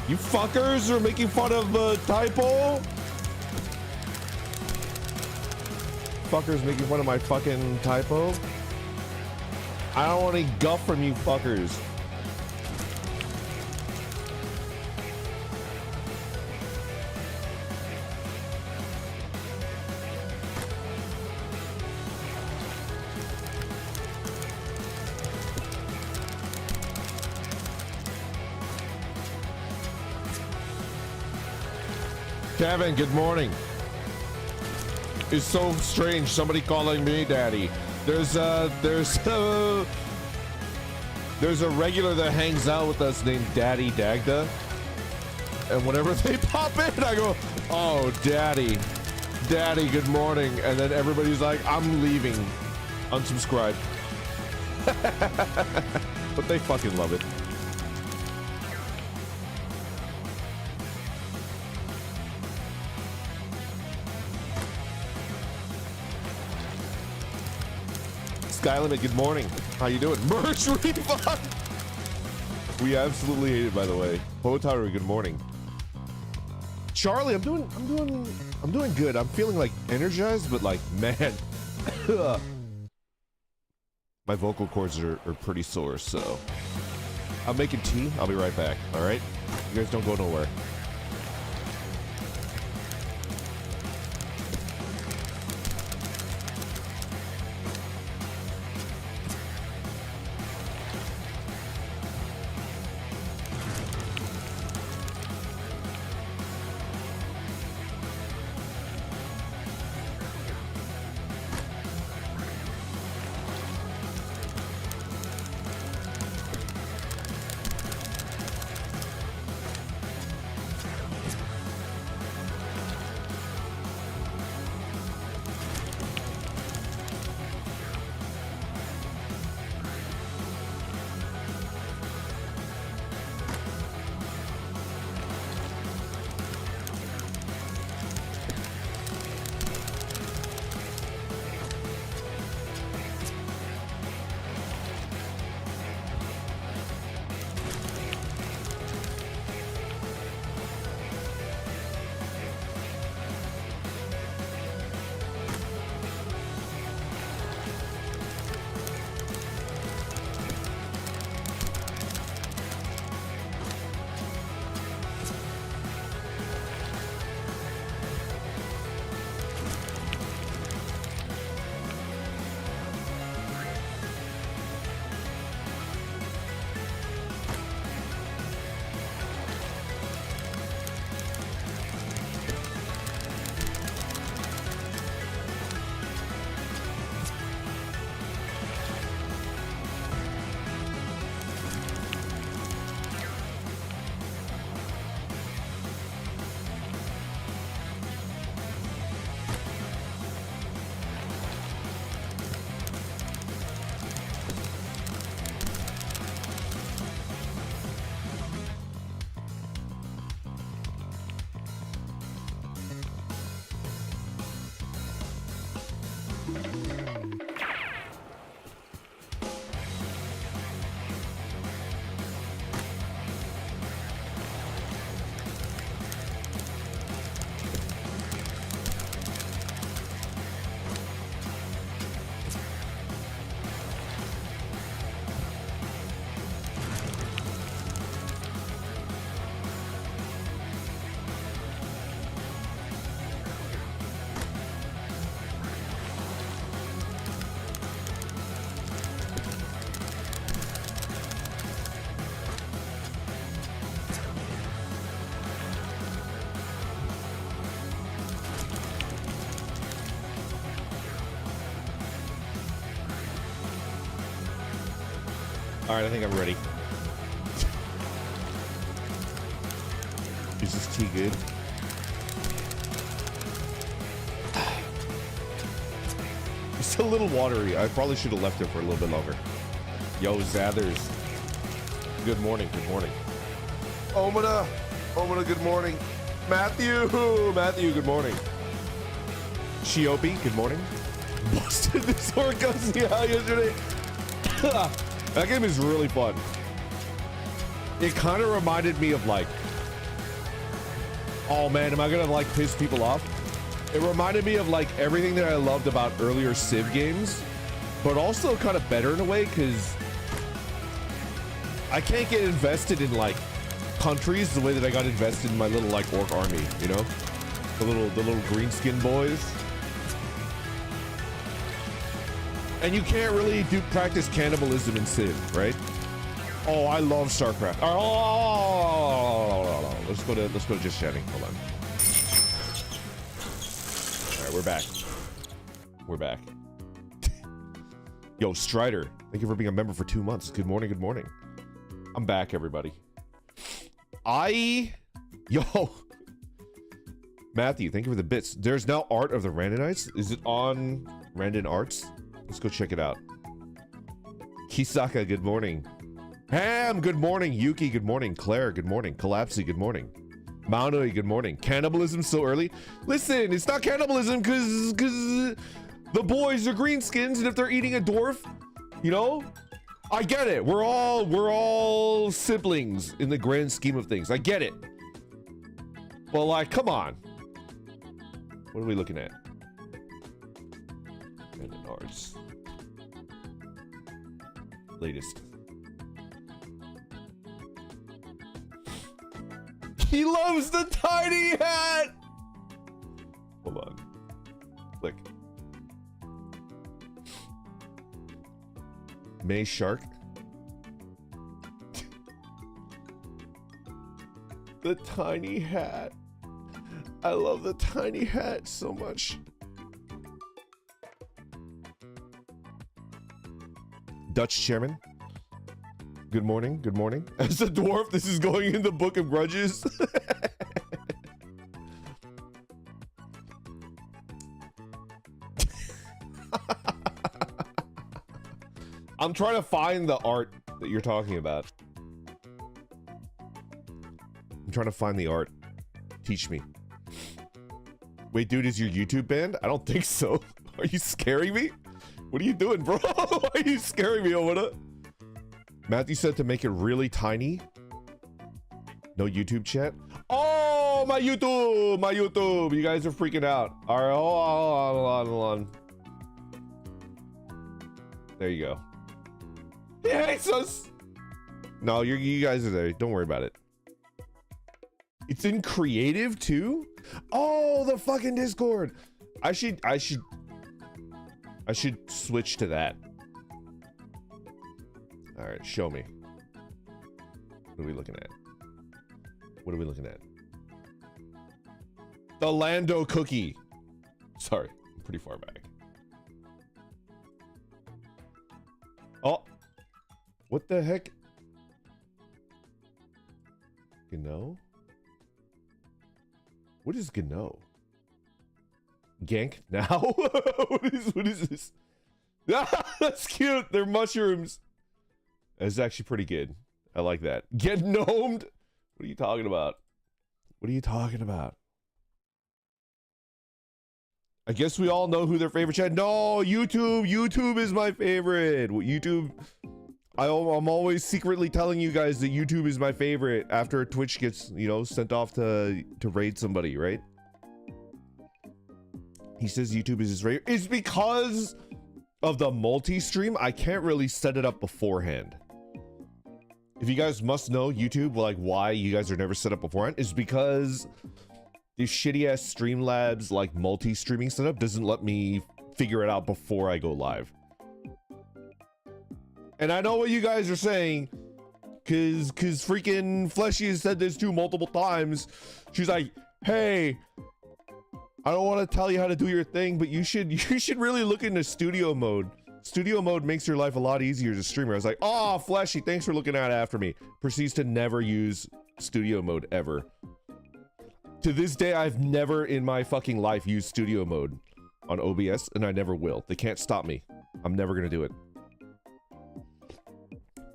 You fuckers are making fun of the typo. Fuckers making fun of my fucking typo. I don't want any guff from you fuckers. Kevin, good morning. It's so strange, somebody calling me daddy. There's a regular that hangs out with us named Daddy Dagda. And whenever they pop in, I go, oh, daddy, good morning. And then everybody's like, I'm leaving. Unsubscribe. But they fucking love it. Skylimit, good morning. How you doing? Merch refund. We absolutely hate it, by the way. Potaru, good morning. Charlie, I'm doing good. I'm feeling like energized, but like, man, my vocal cords are pretty sore. So I'm making tea. I'll be right back. All right, you guys don't go nowhere. All right, I think I'm ready. Is this tea good? It's a little watery. I probably should have left it for a little bit longer. Yo, Zathers. Good morning, good morning. Omana, good morning. Matthew, good morning. Shiopi, good morning. Busted this Orcos out yesterday. That game is really fun. It kind of reminded me of like Oh man, am I gonna like piss people off? It reminded me of like everything that I loved about earlier Civ games, but also kind of better in a way because I can't get invested in like countries the way that I got invested in my little like orc army, you know? The little green skin boys. And you can't really practice cannibalism in Civ, right? Oh, I love StarCraft. Oh, let's go to just chatting. Hold on. All right, we're back. We're back. Yo, Strider, thank you for being a member for 2 months. Good morning, good morning. I'm back, everybody. Yo, Matthew, thank you for the bits. There's now Art of the Randonites. Is it on Randon Arts? Let's go check it out. Kisaka, good morning. Ham, good morning. Yuki, good morning. Claire, good morning. Collapsy, good morning. Maunui, good morning. Cannibalism so early? Listen, it's not cannibalism because the boys are greenskins, and if they're eating a dwarf, you know, I get it. We're all siblings in the grand scheme of things. I get it. Well, like, come on. What are we looking at? Random Arts. Latest. He loves the tiny hat. Hold on. Click. May Shark. The tiny hat. I love the tiny hat so much. Dutch chairman. Good morning, good morning. As a dwarf, this is going in the Book of Grudges. I'm trying to find the art that you're talking about. I'm trying to find the art. Teach me. Wait, dude, is your YouTube banned? I don't think so. Are you scaring me? What are you doing, bro? Why are you scaring me, Owada? Matthew said to make it really tiny. No YouTube chat. Oh, my YouTube, my YouTube. You guys are freaking out. All right, hold on. There you go. He hates us. No, you guys are there. Don't worry about it. It's in creative too. Oh, the fucking Discord. I should switch to that. All right, show me. What are we looking at? What are we looking at? The Lando cookie. Sorry, I'm pretty far back. Oh, what the heck? Gno? What is Gno? Gank now? What is this? That's cute. They're mushrooms. That's actually pretty good. I like that. Get gnomed? What are you talking about? What are you talking about? I guess we all know who their favorite chat. No, YouTube. YouTube is my favorite. YouTube. I'm always secretly telling you guys that YouTube is my favorite after Twitch gets, you know, sent off to raid somebody, right? He says YouTube is his favorite. It's because of the multi-stream. I can't really set it up beforehand. If you guys must know YouTube, like why you guys are never set up beforehand, is because this shitty ass Streamlabs like multi-streaming setup doesn't let me figure it out before I go live. And I know what you guys are saying, cause freaking Fleshy has said this too multiple times. She's like, hey, I don't want to tell you how to do your thing, but you should really look into studio mode. Studio mode makes your life a lot easier as a streamer. I was like, oh, Fleshy, thanks for looking out after me. Proceeds to never use studio mode ever. To this day, I've never in my fucking life used studio mode on OBS, and I never will. They can't stop me. I'm never gonna do it.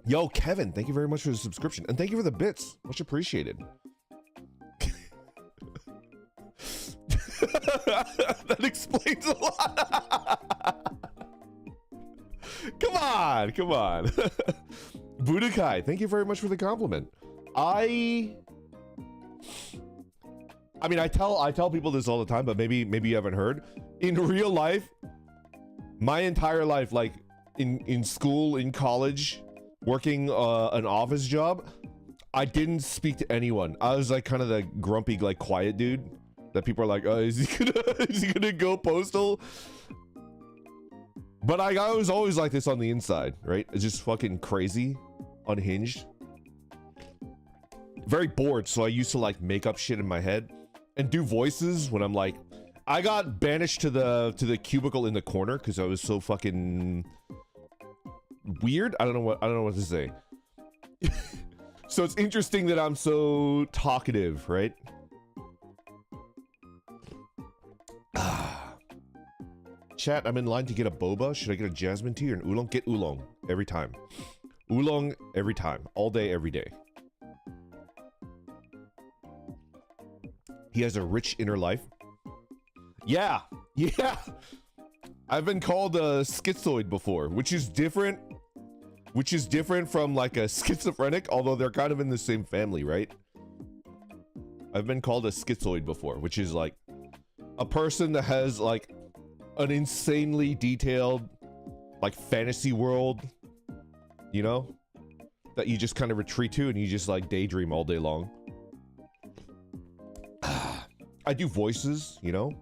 Yo, Kevin, thank you very much for the subscription, and thank you for the bits. Much appreciated. That explains a lot. Come on. Budokai, thank you very much for the compliment. I mean, I tell people this all the time, but maybe you haven't heard. In real life, my entire life, like in school, in college, working an office job, I didn't speak to anyone. I was like kind of the grumpy, like quiet dude that people are like, oh, is he gonna go postal? But I was always like this on the inside, right? It's just fucking crazy, unhinged, very bored. So I used to like make up shit in my head and do voices when I'm like, I got banished to the cubicle in the corner because I was so fucking weird. I don't know what to say. So it's interesting that I'm so talkative, right? Chat, I'm in line to get a boba. Should I get a jasmine tea or an oolong? Get oolong every time. Oolong every time. All day, every day. He has a rich inner life. Yeah. I've been called a schizoid before, which is different from like a schizophrenic, although they're kind of in the same family, right? I've been called a schizoid before, which is like a person that has like an insanely detailed like fantasy world, you know, that you just kind of retreat to and you just like daydream all day long. I do voices, you know.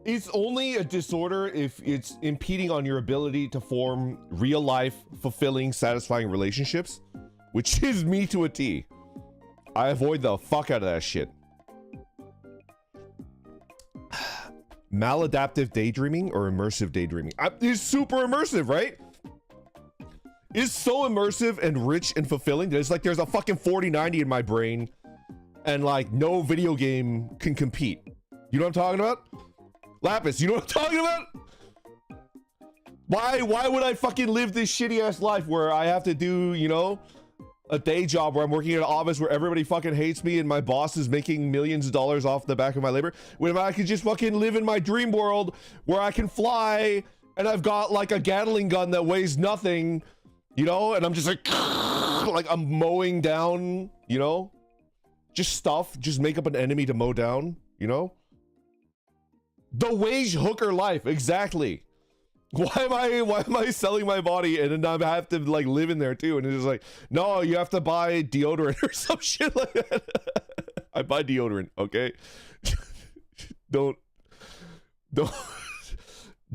It's only a disorder if it's impeding on your ability to form real life, fulfilling, satisfying relationships, which is me to a T. I avoid the fuck out of that shit. Maladaptive daydreaming or immersive daydreaming? It's super immersive, right? It's so immersive and rich and fulfilling that it's like there's a fucking 4090 in my brain and like no video game can compete. You know what I'm talking about? Lapis, you know what I'm talking about? Why would I fucking live this shitty ass life where I have to do, you know, a day job where I'm working in an office where everybody fucking hates me and my boss is making millions of dollars off the back of my labor, when I could just fucking live in my dream world where I can fly and I've got like a Gatling gun that weighs nothing, you know, and I'm just like I'm mowing down, you know, just make up an enemy to mow down, you know? The wage hooker life, exactly. Why am I selling my body and then I have to like live in there too? And it's just like, no, you have to buy deodorant or some shit like that. I buy deodorant, okay?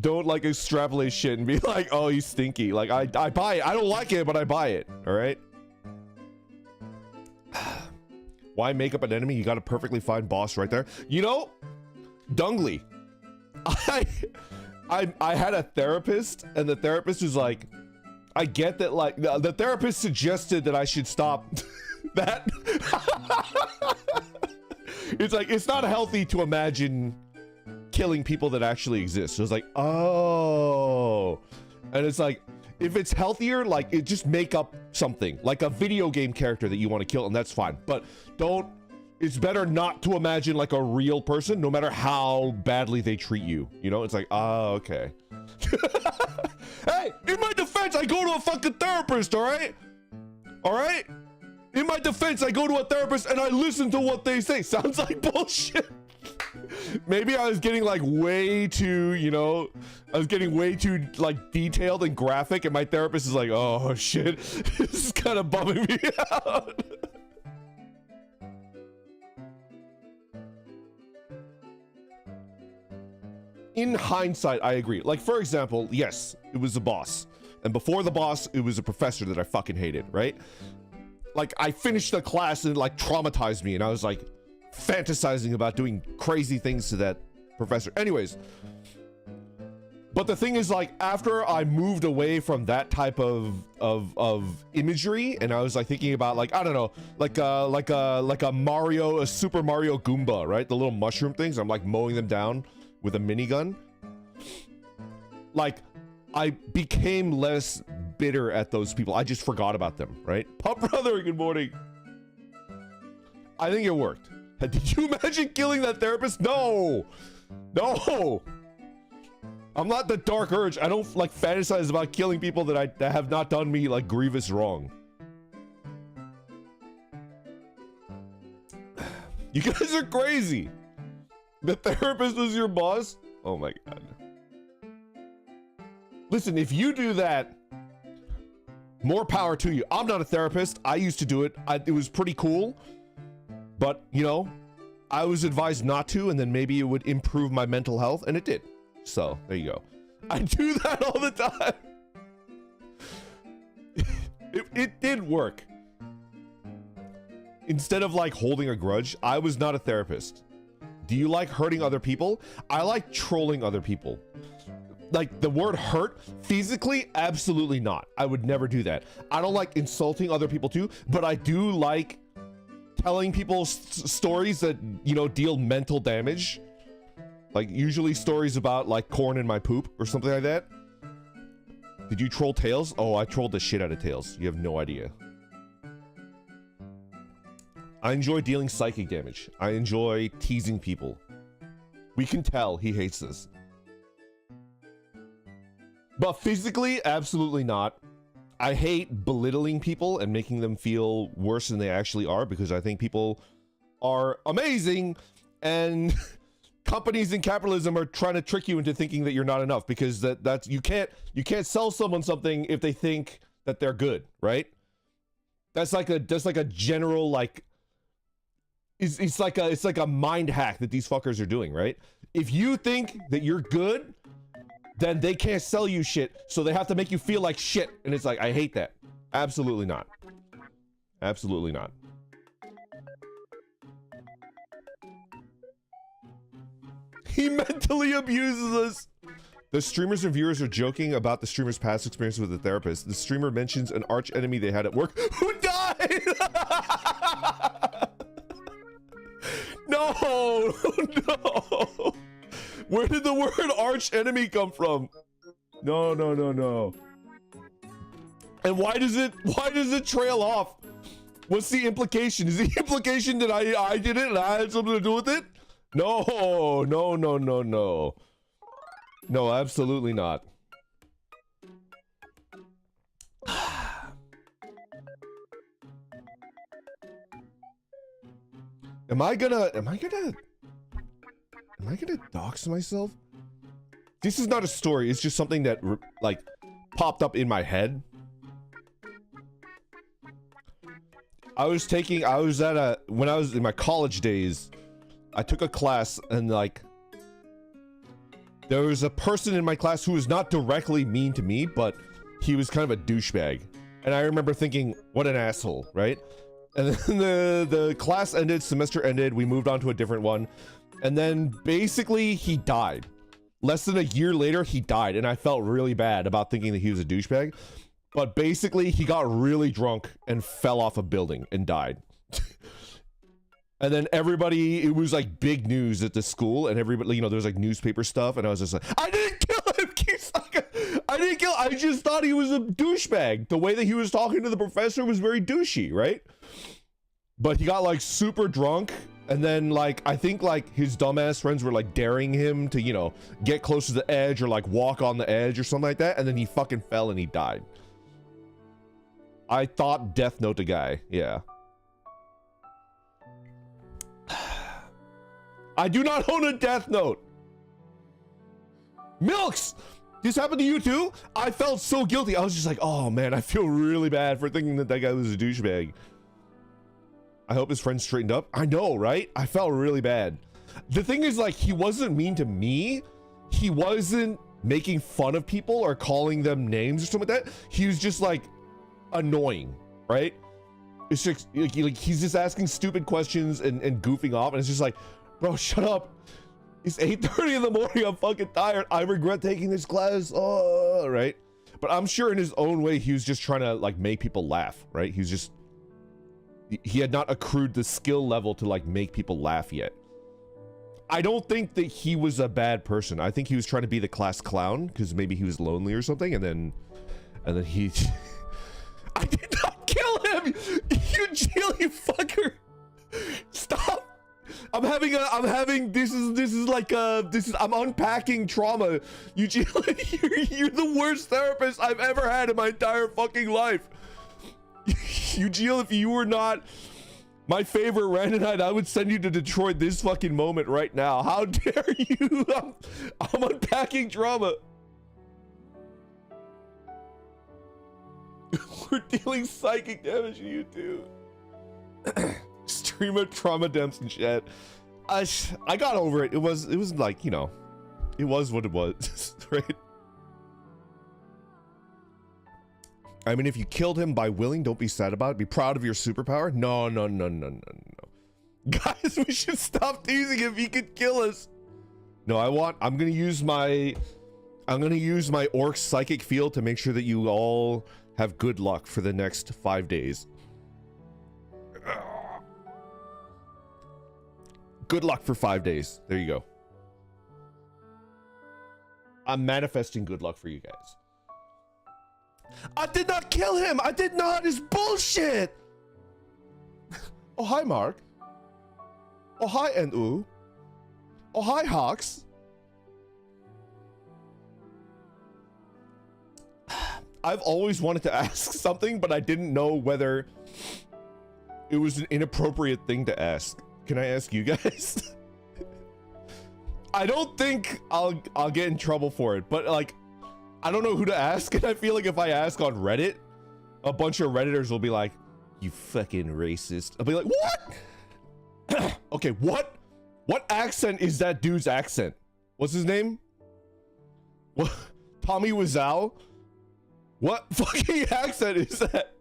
don't like extrapolate shit and be like, oh, you stinky. Like I buy it. I don't like it, but I buy it. All right. Why make up an enemy? You got a perfectly fine boss right there. You know, Dungley. I had a therapist and the therapist was like, I get that, like the therapist suggested that I should stop that. It's like, it's not healthy to imagine killing people that actually exist. So it's like, oh, and it's like, if it's healthier, like it just make up something like a video game character that you want to kill and that's fine, but it's better not to imagine like a real person, no matter how badly they treat you. You know, it's like, oh, okay. Hey, in my defense, I go to a fucking therapist, all right? All right? In my defense, I go to a therapist and I listen to what they say. Sounds like bullshit. Maybe I was getting like way too, you know, I was getting way too like detailed and graphic and my therapist is like, oh shit, this is kind of bumming me out. In hindsight, I agree. Like, for example, yes, it was a boss. And before the boss, it was a professor that I fucking hated, right? Like, I finished the class and it, like, traumatized me. And I was, like, fantasizing about doing crazy things to that professor. Anyways. But the thing is, like, after I moved away from that type of imagery, and I was, like, thinking about, like, I don't know, like a Super Mario Goomba, right? The little mushroom things. I'm, like, mowing them down with a minigun. Like, I became less bitter at those people. I just forgot about them, right? Pop brother, good morning. I think it worked. Did you imagine killing that therapist? No. I'm not the dark urge. I don't like fantasize about killing people that have not done me like grievous wrong. You guys are crazy. The therapist was your boss? Oh my God. Listen, if you do that, more power to you. I'm not a therapist. I used to do it. It was pretty cool. But, you know, I was advised not to, and then maybe it would improve my mental health, and it did. So, there you go. I do that all the time. It did work. Instead of like holding a grudge, I was not a therapist. Do you like hurting other people? I like trolling other people. Like the word hurt, physically, absolutely not. I would never do that. I don't like insulting other people too, but I do like telling people stories that, you know, deal mental damage. Like usually stories about like corn in my poop or something like that. Did you troll Tails? Oh, I trolled the shit out of Tails. You have no idea. I enjoy dealing psychic damage. I enjoy teasing people. We can tell he hates this. But physically, absolutely not. I hate belittling people and making them feel worse than they actually are, because I think people are amazing, and companies in capitalism are trying to trick you into thinking that you're not enough, because that's you can't sell someone something if they think that they're good, right? That's like a general like it's like a mind hack that these fuckers are doing, right? If you think that you're good, then they can't sell you shit, so they have to make you feel like shit. And it's like, I hate that. Absolutely not. Absolutely not. He mentally abuses us. The streamers and viewers are joking about the streamer's past experience with the therapist. The streamer mentions an arch enemy they had at work who died. No, no. Where did the word arch enemy come from? No, no, no, no. And why does it trail off? What's the implication? Is the implication that I did it and I had something to do with it? No, no, no, no, no. No, absolutely not. Am I gonna dox myself? This is not a story. It's just something that like popped up in my head. When I was in my college days, I took a class, and like there was a person in my class who was not directly mean to me, but he was kind of a douchebag. And I remember thinking, what an asshole, right? And then the class ended, semester ended, we moved on to a different one. And then basically he died. Less than a year later, he died. And I felt really bad about thinking that he was a douchebag. But basically he got really drunk and fell off a building and died. And then everybody, it was like big news at the school, and everybody, you know, there was like newspaper stuff, and I was just like, I didn't kill him! I just thought he was a douchebag. The way that he was talking to the professor was very douchey, right? But he got like super drunk, and then like, I think like his dumbass friends were like daring him to, you know, get close to the edge or like walk on the edge or something like that, and then he fucking fell and he died. I thought Death Note the guy, yeah. I do not own a Death Note. Milks! This happened to you too? I felt so guilty. I was just like, oh man, I feel really bad for thinking that that guy was a douchebag. I hope his friends straightened up. I know, right? I felt really bad. The thing is, like, he wasn't mean to me. He wasn't making fun of people or calling them names or something like that. He was just like annoying, right? It's just like he's just asking stupid questions and goofing off, and it's just like, bro, shut up. It's 8:30 in the morning. I'm fucking tired. I regret taking this class. Oh, right? But I'm sure in his own way, he was just trying to like make people laugh, right? He had not accrued the skill level to like make people laugh yet. I don't think that he was a bad person. I think he was trying to be the class clown because maybe he was lonely or something, and then he. I did not kill him. You fucker. Stop. I'm unpacking trauma. You're the worst therapist I've ever had in my entire fucking life. Eugene, if you were not My favorite Randonite, I would send you to Detroit this fucking moment right now. How dare you? I'm unpacking drama. We're dealing psychic damage to you too. Streamer trauma dumps and shit. I got over it. It was like, you know, it was what it was, right? I mean, if you killed him by willing, don't be sad about it. Be proud of your superpower. No. Guys, we should stop teasing him. He could kill us. No, I'm gonna use my orc psychic field to make sure that you all have good luck for the next 5 days. Good luck for 5 days. There you go. I'm manifesting good luck for you guys. I did not kill him. I did not. It's bullshit. Oh, hi, Mark. Oh, hi, NU. Oh, hi, Hawks. I've always wanted to ask something, but I didn't know whether it was an inappropriate thing to ask. Can I ask you guys? I don't think I'll get in trouble for it, but like, I don't know who to ask, and I feel like if I ask on Reddit, a bunch of Redditors will be like, you fucking racist. I'll be like, what? Okay, what accent is that dude's accent? What's his name? What? Tommy Wiseau? What fucking accent is that?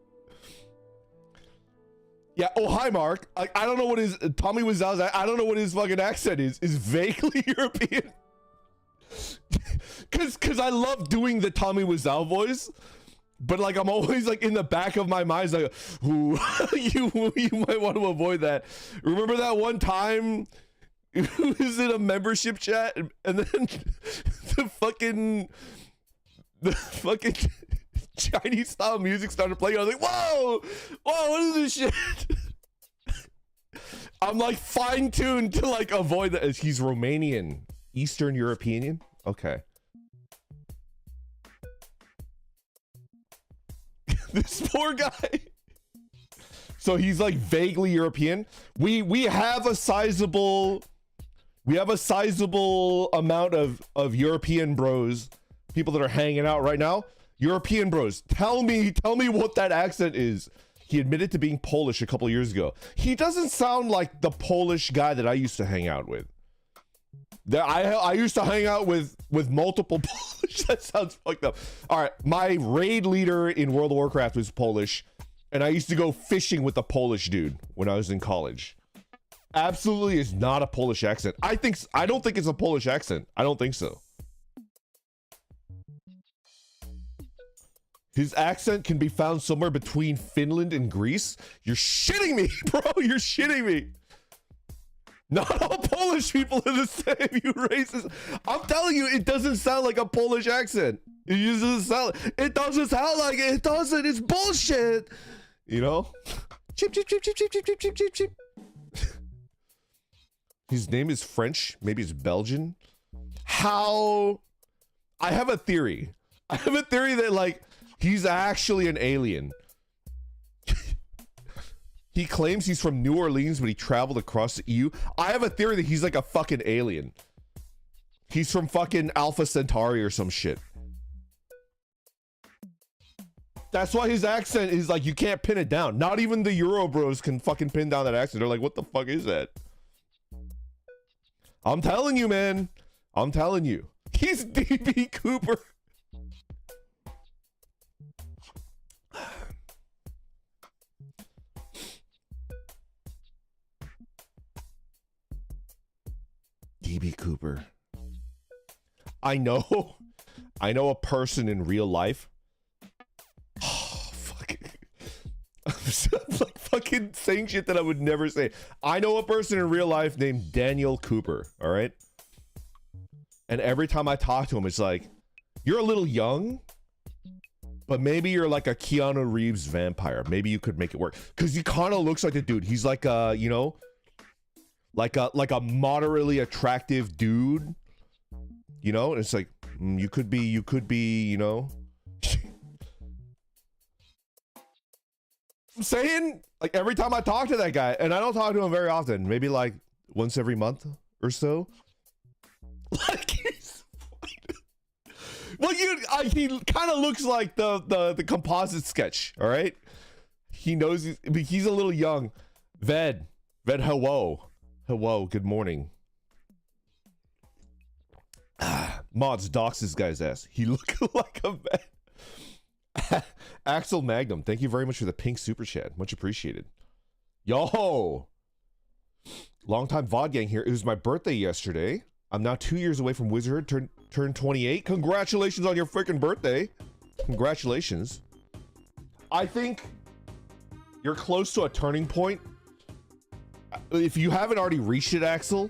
Yeah, oh hi Mark. I don't know what his Tommy Wiseau's, I don't know what his fucking accent is. Is vaguely European. Cause I love doing the Tommy Wiseau voice, but like I'm always like in the back of my mind like, ooh, you might want to avoid that. Remember that one time it was in a membership chat and then the fucking Chinese style music started playing. I was like, whoa, what is this shit? I'm like fine-tuned to like avoid that. He's Romanian, Eastern European. Okay. This poor guy. So he's like vaguely European. We have a sizable amount of European bros, people that are hanging out right now. European bros, tell me what that accent is. He admitted to being Polish a couple years ago. He doesn't sound like the Polish guy that I used to hang out with. I used to hang out with multiple Polish. That sounds fucked up. All right, my raid leader in World of Warcraft was Polish, and I used to go fishing with a Polish dude when I was in college. Absolutely is not a Polish accent. I don't think it's a Polish accent. I don't think so. His accent can be found somewhere between Finland and Greece. You're shitting me, bro. You're shitting me. Not all Polish people are the same, you racist. I'm telling you, it doesn't sound like a Polish accent. It doesn't sound like it. It doesn't. It's bullshit. You know? Chip, chip, chip, chip, chip, chip, chip, chip, chip, chip. His name is French. Maybe it's Belgian. How? I have a theory. I have a theory that like, he's actually an alien. He claims he's from New Orleans, but he traveled across the EU. I have a theory that he's like a fucking alien. He's from fucking Alpha Centauri or some shit. That's why his accent is like, you can't pin it down. Not even the Euro bros can fucking pin down that accent. They're like, what the fuck is that? I'm telling you, man. I'm telling you. He's DB Cooper. DB Cooper. I know a person in real life. Oh, fuck. I'm like fucking saying shit that I would never say. I know a person in real life named Daniel Cooper, all right? And every time I talk to him, it's like, you're a little young, but maybe you're like a Keanu Reeves vampire. Maybe you could make it work. Because he kind of looks like a dude. He's like a, you know, like a moderately attractive dude, you know. And it's like you could be, you know. I'm saying, like, every time I talk to that guy, and I don't talk to him very often, maybe like once every month or so. Like, he's well, he kind of looks like the composite sketch. All right, he knows he's a little young. Ved, hello, good morning. Mods dox this guy's ass. He look like a Ved. Axel Magnum, thank you very much for the pink super chat. Much appreciated. Yo, long time VOD gang here. It was my birthday yesterday. I'm now 2 years away from Wizard. Turned 28. Congratulations on your freaking birthday. Congratulations. I think you're close to a turning point. If you haven't already reached it, Axel,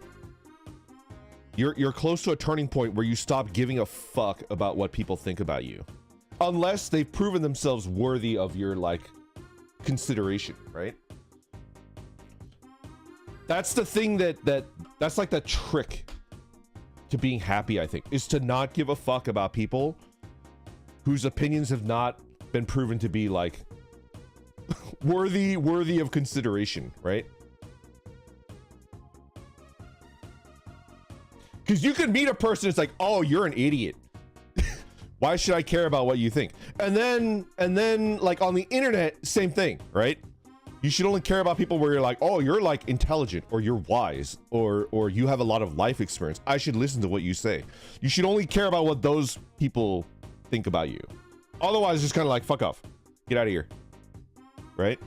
you're close to a turning point where you stop giving a fuck about what people think about you. Unless they've proven themselves worthy of your, like, consideration, right? That's the thing that's like the trick to being happy, I think, is to not give a fuck about people whose opinions have not been proven to be, like, worthy of consideration, right? Because you could meet a person, it's like, oh, you're an idiot. Why should I care about what you think? And then like on the internet, same thing, right? You should only care about people where you're like, oh, you're like intelligent, or you're wise, or you have a lot of life experience. I should listen to what you say. You should only care about what those people think about you. Otherwise, just kind of like, fuck off. Get out of here. Right?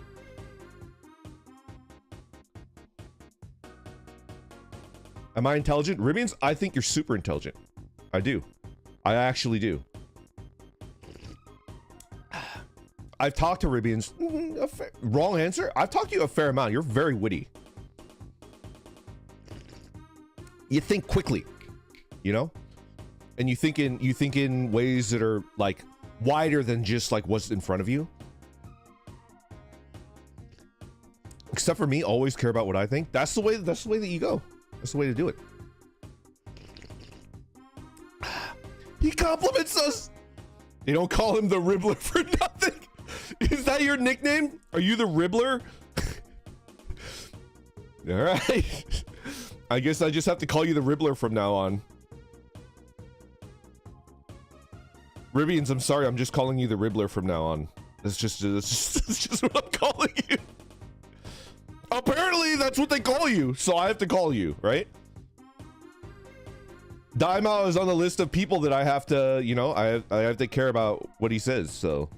Am I intelligent? Ribians, I think you're super intelligent. I do. I actually do. I've talked to Ribians. Wrong answer. I've talked to you a fair amount. You're very witty. You think quickly, you know, and you think in ways that are like wider than just like what's in front of you. Except for me, always care about what I think. That's the way that you go. That's the way to do it. He compliments us. They don't call him the Ribbler for nothing. Is that your nickname? Are you the Ribbler? All right. I guess I just have to call you the Ribbler from now on. Ribians, I'm sorry. I'm just calling you the Ribbler from now on. That's just what I'm calling you. Apparently, that's what they call you, so I have to call you, right? Daimao is on the list of people that I have to, you know, I have to care about what he says, so.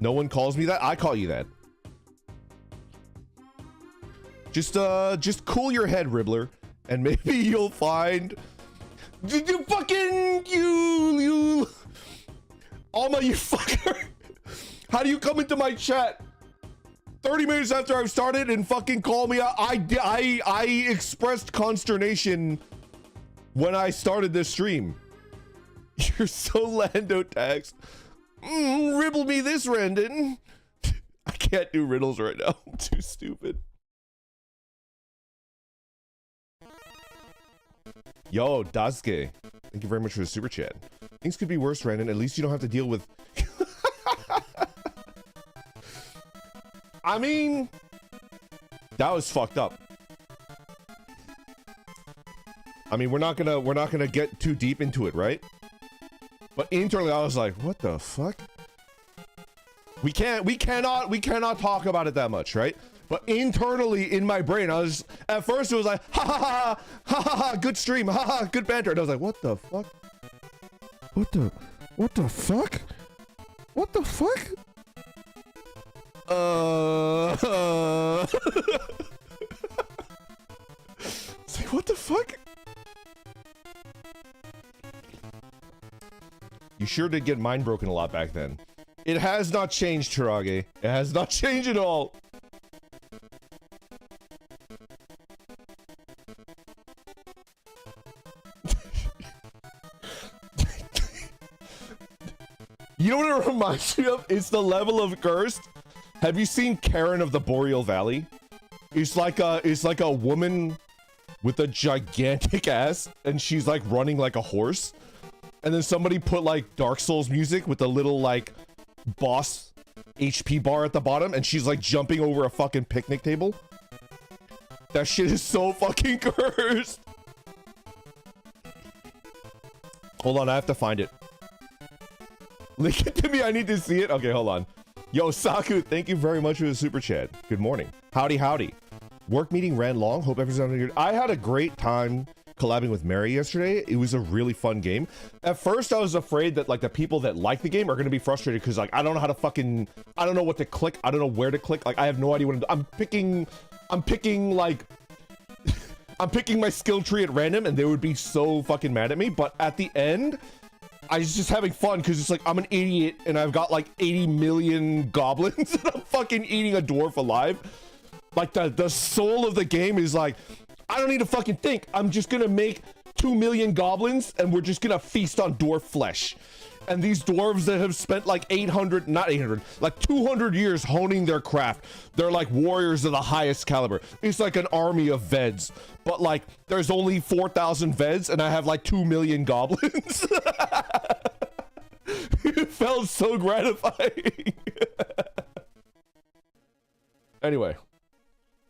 No one calls me that. I call you that. Just cool your head, Ribbler, and maybe you'll find you fucking you Alma, you fucker. How do you come into my chat 30 minutes after I've started and fucking call me out? I expressed consternation when I started this stream. You're so Lando tax. Ribble me this, Randon. I can't do riddles right now. I'm too stupid. Yo, Daisuke. Thank you very much for the super chat. Things could be worse, Randon. At least you don't have to deal with... I mean... That was fucked up. I mean, we're not gonna get too deep into it, right? But internally, I was like, what the fuck? We cannot talk about it that much, right? But internally in my brain, I was, at first it was like, ha ha ha, ha ha ha, good stream, ha ha, good banter. And I was like, what the fuck? What the fuck? What the fuck? It's like, what the fuck? You sure did get mind broken a lot back then. It has not changed, Chirage. It has not changed at all. You know what it reminds me of? It's the level of cursed. Have you seen Karen of the Boreal Valley? It's like a woman with a gigantic ass, and she's like running like a horse. And then somebody put like Dark Souls music with a little like boss HP bar at the bottom, and she's like jumping over a fucking picnic table. That shit is so fucking cursed. Hold on, I have to find it. Link it to me, I need to see it. Okay, hold on. Yo, Saku, thank you very much for the super chat. Good morning. Howdy, howdy. Work meeting ran long. Hope everyone's good. I had a great time collabing with Mary yesterday. It was a really fun game. At first, I was afraid that like the people that like the game are going to be frustrated because like I don't know how to fucking, I don't know what to click. I don't know where to click. Like I have no idea what I'm picking like, I'm picking my skill tree at random and they would be so fucking mad at me. But at the end, I was just having fun because it's like I'm an idiot and I've got like 80 million goblins and I'm fucking eating a dwarf alive. Like the soul of the game is like, I don't need to fucking think. I'm just gonna make 2 million goblins and we're just gonna feast on dwarf flesh. And these dwarves that have spent like 200 years honing their craft. They're like warriors of the highest caliber. It's like an army of Veds. But like, there's only 4,000 Veds and I have like 2 million goblins. It felt so gratifying. Anyway.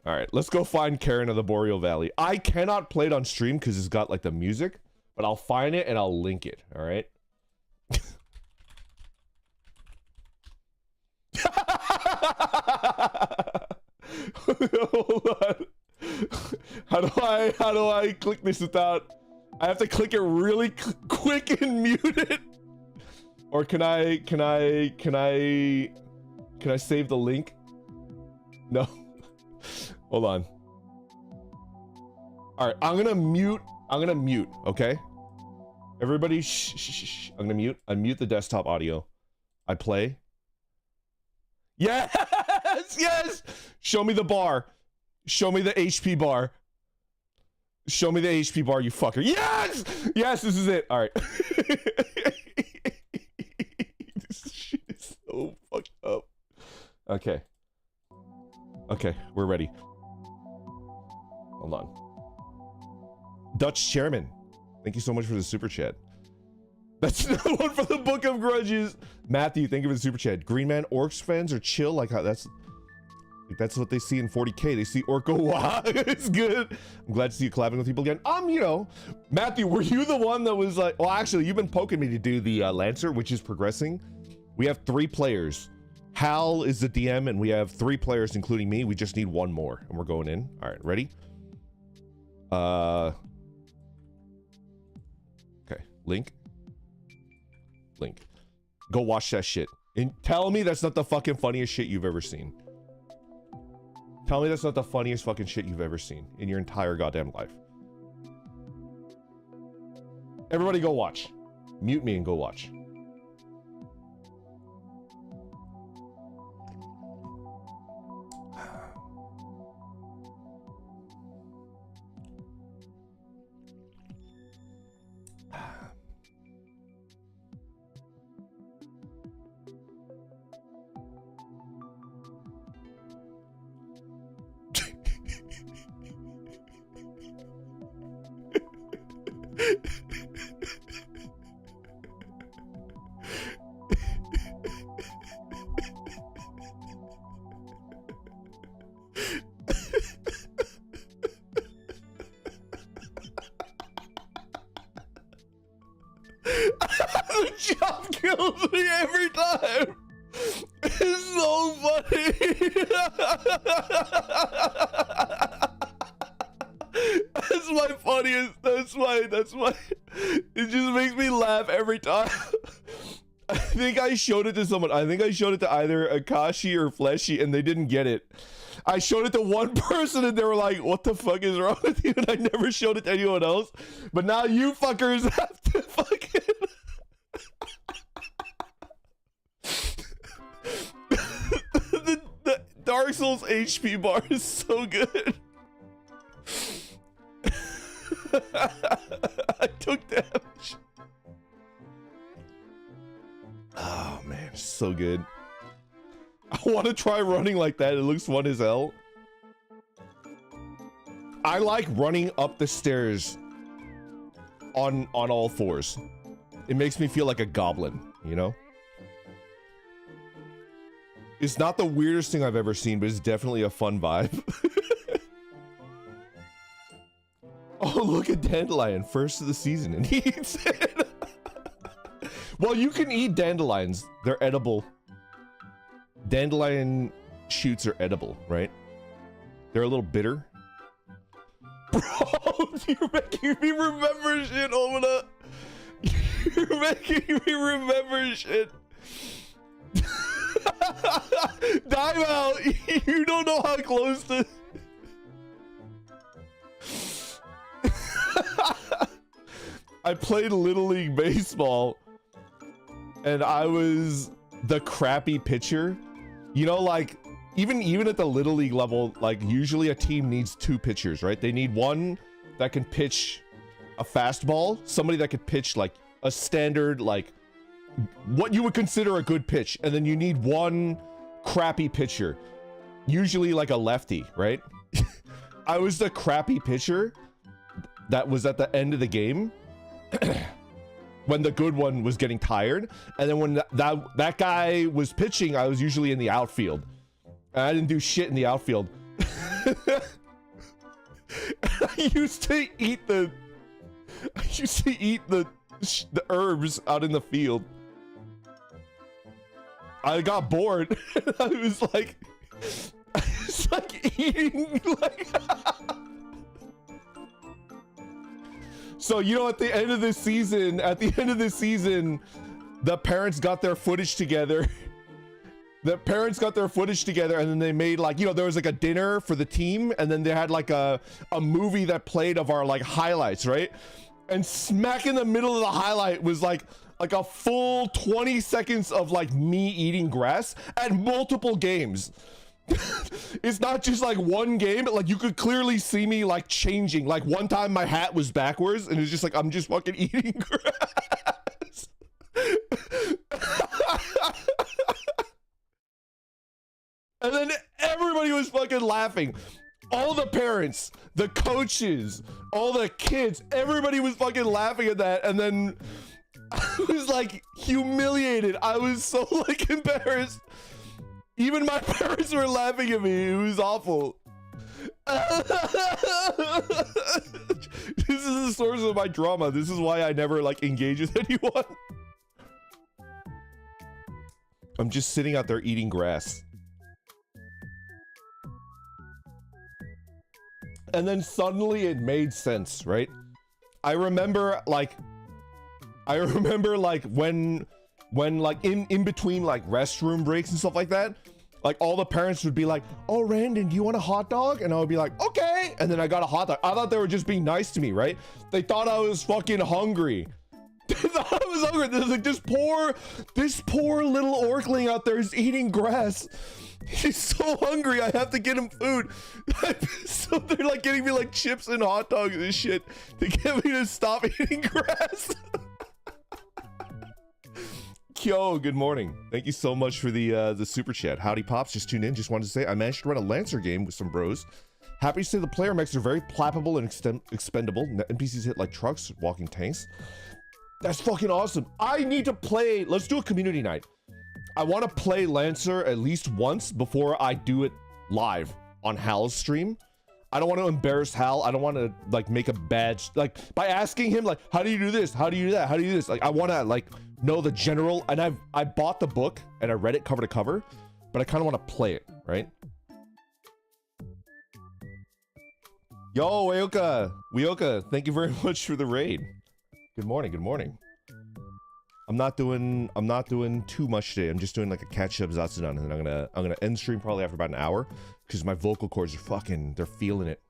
All right, let's go find Karen of the Boreal Valley. I cannot play it on stream because it's got like the music, but I'll find it and I'll link it, all right? Hold on. How do I click this without, I have to click it really quick and mute it? Or can I save the link? No. Hold on. All right, I'm gonna mute, okay? Everybody, shh. I'm gonna mute. I mute the desktop audio. I play. Yes, yes! Show me the bar. Show me the HP bar. Show me the HP bar, you fucker. Yes! Yes, this is it. All right. This shit is so fucked up. Okay. Okay, we're ready. Hold on. Dutch Chairman, thank you so much for the super chat. That's another one for the Book of Grudges. Matthew, thank you for the super chat. Green Man Orcs fans are chill, like how that's what they see in 40K. They see Orco. Wow, it's good. I'm glad to see you collabing with people again. You know, Matthew, were you the one that was like? Well, actually, you've been poking me to do the Lancer, which is progressing. We have 3 players. Hal is the DM, and we have 3 players, including me. We just need 1 more, and we're going in. All right, ready? Okay, link. Go watch that shit. And tell me that's not the fucking funniest shit you've ever seen. Tell me that's not the funniest fucking shit you've ever seen in your entire goddamn life. Everybody go watch. Mute me and go watch. The job kills me every time. It's so funny. That's my funniest. That's my. It just makes me laugh every time. I think I showed it to someone. I think I showed it to either Akashi or Fleshy, and they didn't get it. I showed it to one person, and they were like, "What the fuck is wrong with you?" And I never showed it to anyone else. But now you fuckers have to fucking. the Dark Souls HP bar is so good. I took damage. Oh man, so good. I want to try running like that. It looks fun as hell. I like running up the stairs on all 4s. It makes me feel like a goblin, you know? It's not the weirdest thing I've ever seen, but it's definitely a fun vibe. Oh, look at Dandelion, first of the season, and he eats it. Well, you can eat dandelions. They're edible. Dandelion shoots are edible, right? They're a little bitter. Bro, you're making me remember shit, Omina. You're making me remember shit. Time out. You don't know how close to... I played Little League Baseball, and I was the crappy pitcher. You know, like, even at the Little League level, like, usually a team needs 2 pitchers, right? They need one that can pitch a fastball, somebody that could pitch, like, a standard, like, what you would consider a good pitch, and then you need one crappy pitcher, usually like a lefty, right? I was the crappy pitcher that was at the end of the game when the good one was getting tired, and then when that guy was pitching, I was usually in the outfield, and I didn't do shit in the outfield. I used to eat the herbs out in the field. I got bored. I was like eating like. So, you know, at the end of this season, the parents got their footage together. The parents got their footage together, and then they made, like, you know, there was like a dinner for the team, and then they had like a movie that played of our like highlights, right? And smack in the middle of the highlight was like a full 20 seconds of like me eating grass at multiple games. It's not just like one game, but like you could clearly see me like changing. Like one time my hat was backwards, and it's just like I'm just fucking eating grass. And then everybody was fucking laughing. All the parents, the coaches, all the kids, everybody was fucking laughing at that. And then I was like humiliated. I was so like embarrassed. Even my parents were laughing at me. It was awful. This is the source of my drama. This is why I never like engage with anyone. I'm just sitting out there eating grass. And then suddenly it made sense, right? I remember like when like in between like restroom breaks and stuff like that, like all the parents would be like, "Oh, Randon, do you want a hot dog?" And I would be like, "Okay." And then I got a hot dog. I thought they were just being nice to me, right? They thought I was fucking hungry. They thought I was hungry. There's like this poor little orkling out there is eating grass. He's so hungry, I have to get him food. So they're like getting me like chips and hot dogs and shit to get me to stop eating grass. Kyo, good morning. Thank you so much for the super chat. Howdy Pops, just tuned in. Just wanted to say I managed to run a Lancer game with some bros. Happy to say the player mechs are very plappable and expendable. NPCs hit like trucks, walking tanks. That's fucking awesome. I need to play. Let's do a community night. I want to play Lancer at least once before I do it live on Hal's stream. I don't want to embarrass Hal. I don't want to like make a bad, like by asking him like, how do you do this? How do you do that? How do you do this? Like I want to like know the general, and I bought the book and I read it cover to cover, but I kind of want to play it, right? Yo, Wyoka, thank you very much for the raid. Good morning, good morning. I'm not doing too much today. I'm just doing like a catch up Zatsu, and then I'm gonna end stream probably after about an hour because my vocal cords are fucking, they're feeling it.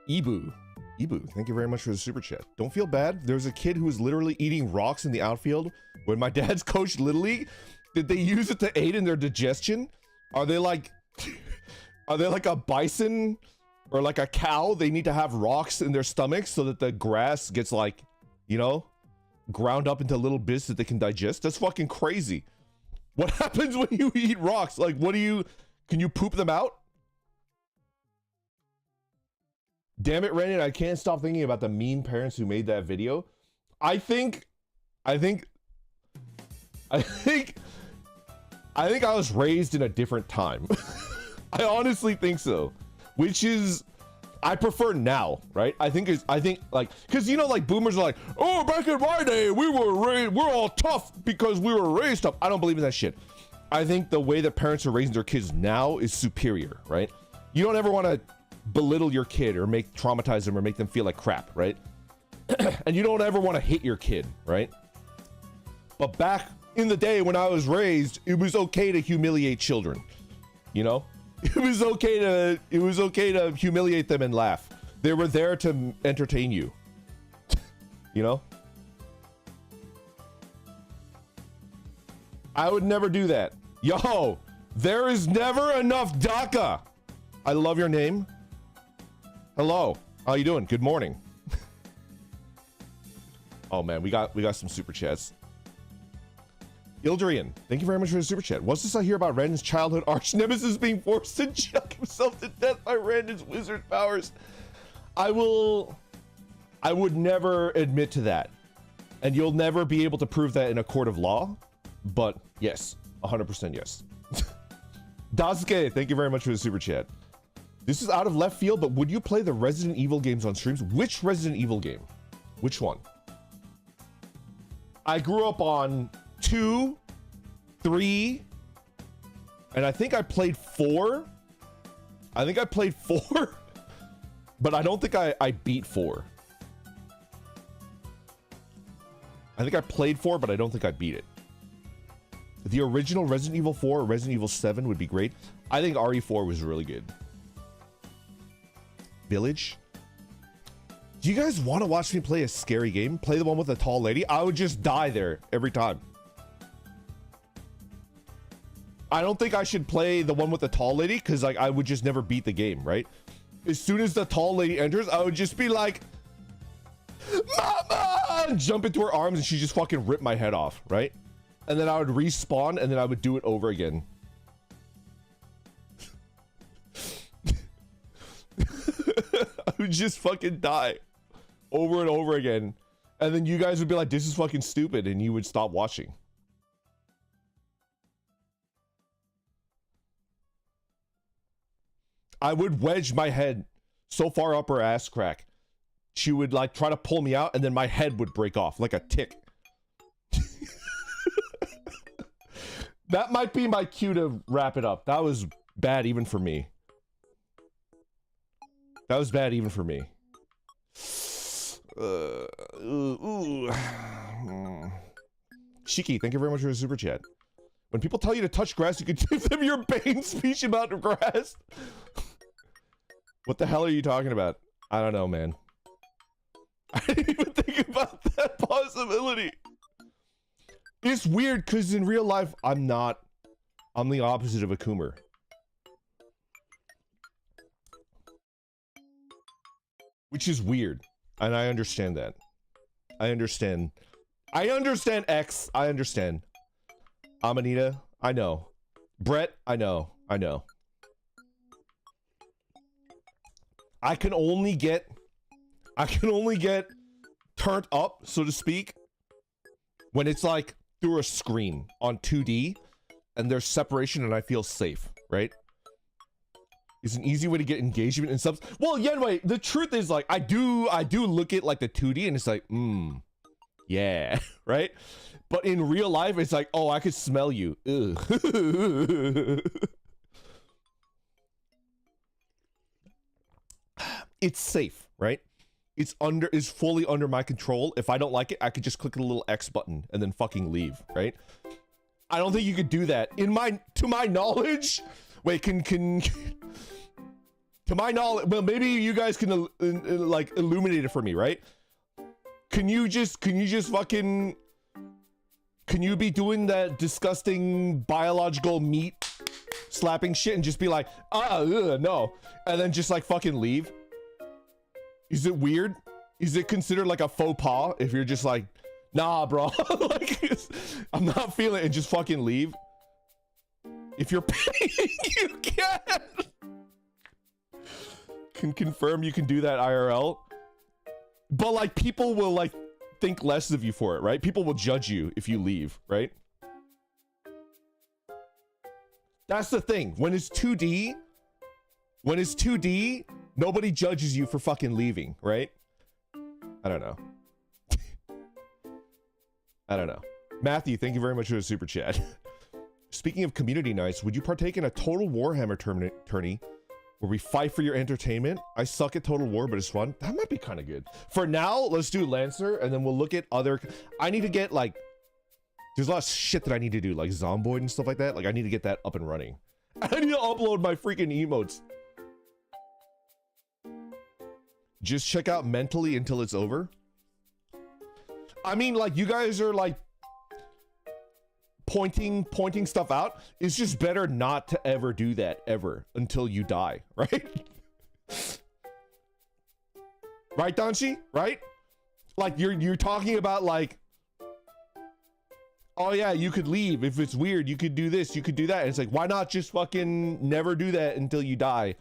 Ibu, thank you very much for the super chat. Don't feel bad. There's a kid who was literally eating rocks in the outfield when my dad's coached Little League. Did they use it to aid in their digestion? Are they like a bison or like a cow? They need to have rocks in their stomachs so that the grass gets like, you know, ground up into little bits that they can digest. That's fucking crazy. What happens when you eat rocks? Like, can you poop them out? Damn it, Renan, I can't stop thinking about the mean parents who made that video. I think I think I was raised in a different time. I honestly think so, which is I prefer now, right? I think like, because you know, like boomers are like, oh, back in my day we're all tough because we were raised tough. I don't believe in that shit. I think the way that parents are raising their kids now is superior, right? You don't ever want to belittle your kid or traumatize them or make them feel like crap, right? And you don't ever want to hit your kid, right? But back in the day when I was raised, it was okay to humiliate children, you know? It was okay to humiliate them and laugh. They were there to entertain you. You know? I would never do that. Yo, there is never enough DACA. I love your name. Hello. How you doing? Good morning. Oh man, we got some super chats. Ildrian, thank you very much for the super chat. What's this I hear about Randon's childhood arch nemesis being forced to chuck himself to death by Randon's wizard powers? I would never admit to that. And you'll never be able to prove that in a court of law. But yes, 100% yes. Daisuke, thank you very much for the super chat. This is out of left field, but would you play the Resident Evil games on streams? Which Resident Evil game? Which one? I grew up on 2, 3, and I think I played 4. I think I played 4, but I don't think I beat 4. I think I played 4, but I don't think I beat it. The original Resident Evil 4 or Resident Evil 7 would be great. I think RE4 was really good. Village? Do you guys want to watch me play a scary game? Play the one with the tall lady? I would just die there every time. I don't think I should play the one with the tall lady because like I would just never beat the game, right? As soon as the tall lady enters, I would just be like, Mama! And jump into her arms and she just fucking rip my head off, right? And then I would respawn and then I would do it over again. I would just fucking die over and over again. And then you guys would be like, this is fucking stupid, and you would stop watching. I would wedge my head so far up her ass crack. She would like try to pull me out and then my head would break off like a tick. That might be my cue to wrap it up. That was bad even for me. That was bad even for me. Shiki, thank you very much for the super chat. When people tell you to touch grass, you can give them your Bane speech about the grass. What the hell are you talking about? I don't know, man. I didn't even think about that possibility. It's weird because in real life, I'm the opposite of a Coomer. Which is weird. And I understand that. I understand X. I understand. Amanita, I know. Brett, I know. I can only get turned up, so to speak, when it's like through a screen on 2D and there's separation and I feel safe, right? It's an easy way to get engagement and stuff. Well, yeah, anyway, the truth is like I do look at like the 2D and it's like, yeah, right? But in real life, it's like, oh, I could smell you. Ugh. It's safe, right? It's fully under my control. If I don't like it, I could just click the little X button and then fucking leave, right? I don't think you could do that. To my knowledge, wait, can to my knowledge, well, maybe you guys can like illuminate it for me, right? Can you be doing that disgusting biological meat slapping shit and just be like, no, and then just like fucking leave? Is it weird? Is it considered like a faux pas if you're just like, nah, bro, like, I'm not feeling it, and just fucking leave? If you're paying, you can confirm you can do that IRL. But like people will like think less of you for it, right? People will judge you if you leave, right? That's the thing. When it's 2D, nobody judges you for fucking leaving, right? I don't know. I don't know. Matthew, thank you very much for the super chat. Speaking of community nights, would you partake in a Total Warhammer tourney where we fight for your entertainment? I suck at Total War, but it's fun. That might be kind of good. For now, let's do Lancer, and then we'll look at other... I need to get, like... There's a lot of shit that I need to do, like Zomboid and stuff like that. Like, I need to get that up and running. I need to upload my freaking emotes. Just check out Mentally until it's over. I mean, like, you guys are, like... pointing stuff out. It's just better not to ever do that ever until you die, right? Right, Danchi? Right? Like you're talking about like, oh yeah, you could leave if it's weird, you could do this, you could do that. And it's like, why not just fucking never do that until you die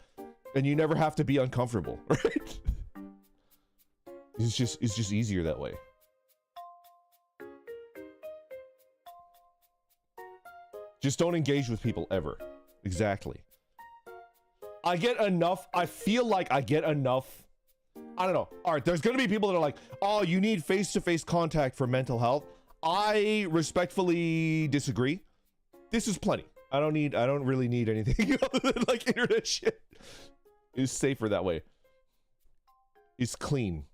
and you never have to be uncomfortable, right? It's just easier that way. Just don't engage with people ever. Exactly. I get enough. I feel like I get enough. I don't know. All right, there's going to be people that are like, oh, you need face-to-face contact for mental health. I respectfully disagree. This is plenty. I don't really need anything other than like internet shit. It's safer that way. It's clean.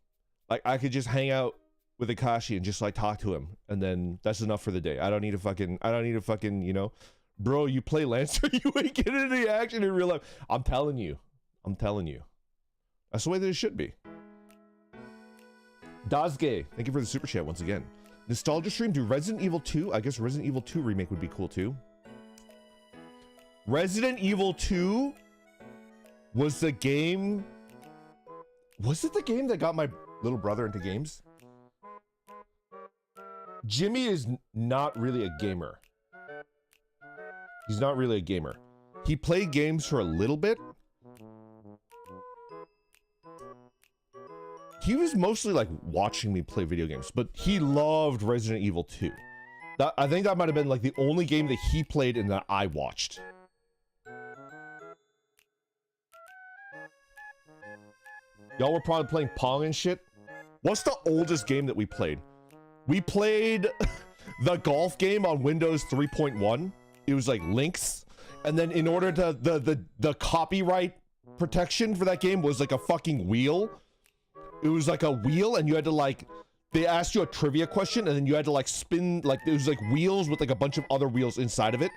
Like I could just hang out with Akashi and just like talk to him, and then that's enough for the day. I don't need a fucking, you know, bro, you play Lancer, you ain't getting any action in real life. I'm telling you. That's the way that it should be. Dazge, thank you for the super chat once again. Nostalgia stream, do Resident Evil 2? I guess Resident Evil 2 remake would be cool too. Resident Evil 2 was the game... Was it the game that got my little brother into games? Jimmy is not really a gamer. He's not really a gamer. He played games for a little bit. He was mostly like watching me play video games, but he loved Resident Evil 2. I think that might have been like the only game that he played and that I watched. Y'all were probably playing Pong and shit. What's the oldest game that we played? We played the golf game on Windows 3.1. It was like Lynx. And then in order to, the copyright protection for that game was like a fucking wheel. It was like a wheel and you had to like, they asked you a trivia question and then you had to like spin, like it was like wheels with like a bunch of other wheels inside of it.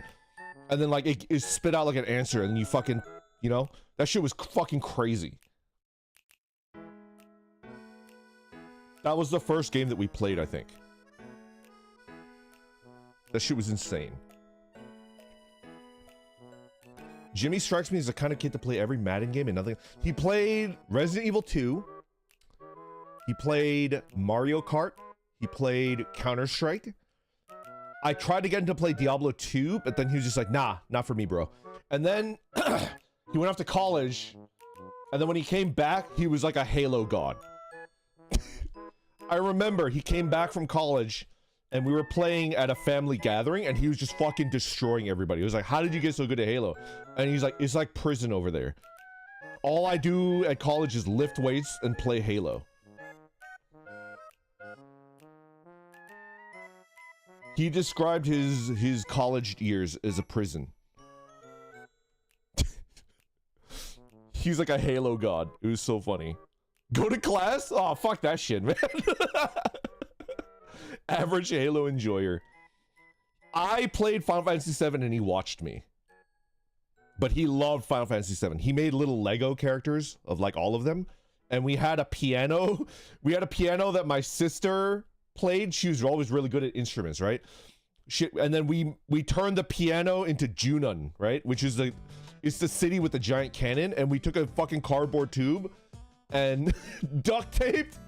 And then like it spit out like an answer and you fucking, you know, that shit was fucking crazy. That was the first game that we played, I think. That shit was insane. Jimmy strikes me as the kind of kid to play every Madden game and nothing. He played Resident Evil 2. He played Mario Kart. He played Counter-Strike. I tried to get him to play Diablo 2, but then he was just like, nah, not for me, bro. And then he went off to college. And then when he came back, he was like a Halo god. I remember he came back from college and we were playing at a family gathering and he was just fucking destroying everybody. He was like, how did you get so good at Halo? And he's like, it's like prison over there. All I do at college is lift weights and play Halo. He described his college years as a prison. He's like a Halo god. It was so funny. Go to class? Oh, fuck that shit, man. Average Halo enjoyer. I played Final Fantasy VII and he watched me. But he loved Final Fantasy VII. He made little Lego characters of like all of them. And we had a piano. We had a piano that my sister played. She was always really good at instruments, right? Shit. And then we turned the piano into Junon, right? Which is it's the city with the giant cannon. And we took a fucking cardboard tube and duct taped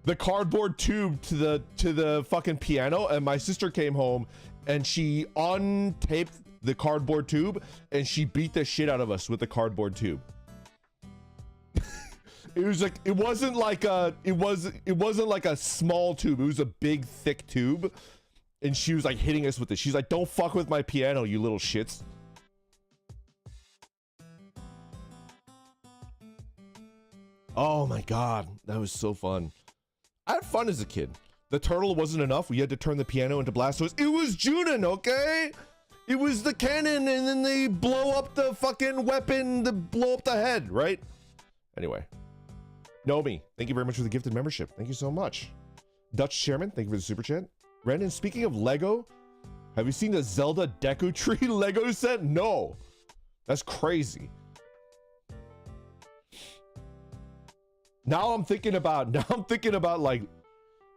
the cardboard tube to the fucking piano, and my sister came home and she untaped the cardboard tube and she beat the shit out of us with the cardboard tube. It was like it wasn't like a small tube, it was a big thick tube, and she was like hitting us with it. She's like, don't fuck with my piano, you little shits. Oh my god, that was so fun. I had fun as a kid. The turtle wasn't enough. We had to turn the piano into Blastoise. It was Junin, okay? It was the cannon, and then they blow up the fucking weapon to blow up the head, right? Anyway. Nomi, thank you very much for the gifted membership. Thank you so much. Dutch Chairman, thank you for the super chat. Brandon, speaking of Lego, have you seen the Zelda Deku Tree Lego set? No. That's crazy. Now I'm thinking about like,